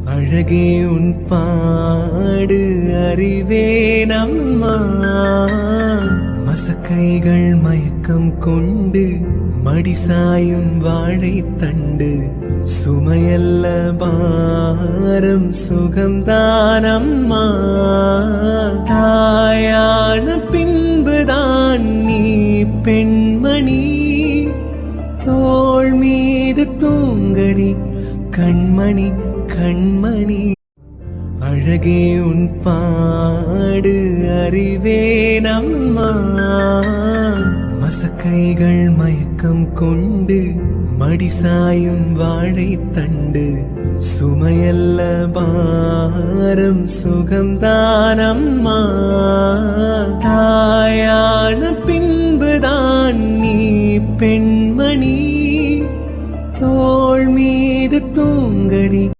அழகே உன் பாடு அறிவேனம்மா. மசக்கைகள் மயக்கம் கொண்டு மடிசாயும் வாழைத்தண்டு சுமையல்ல பாரம் சுகம்தானம்மா. தாயான பின்புதான் நீ பெண்மணி, தோள் மீது தூங்கடி கண்மணி கண்மணி. அழகே உன் பாடு அறிவேனம்மா. மசக்கைகள் மயக்கம் கொண்டு மடிசாயும் வாழைத்தண்டு சுமையல்ல பாரம் சுகம்தானம்மா. தாயான பின்புதான் நீ பெண்மணி, தோள் மீது தூங்கடி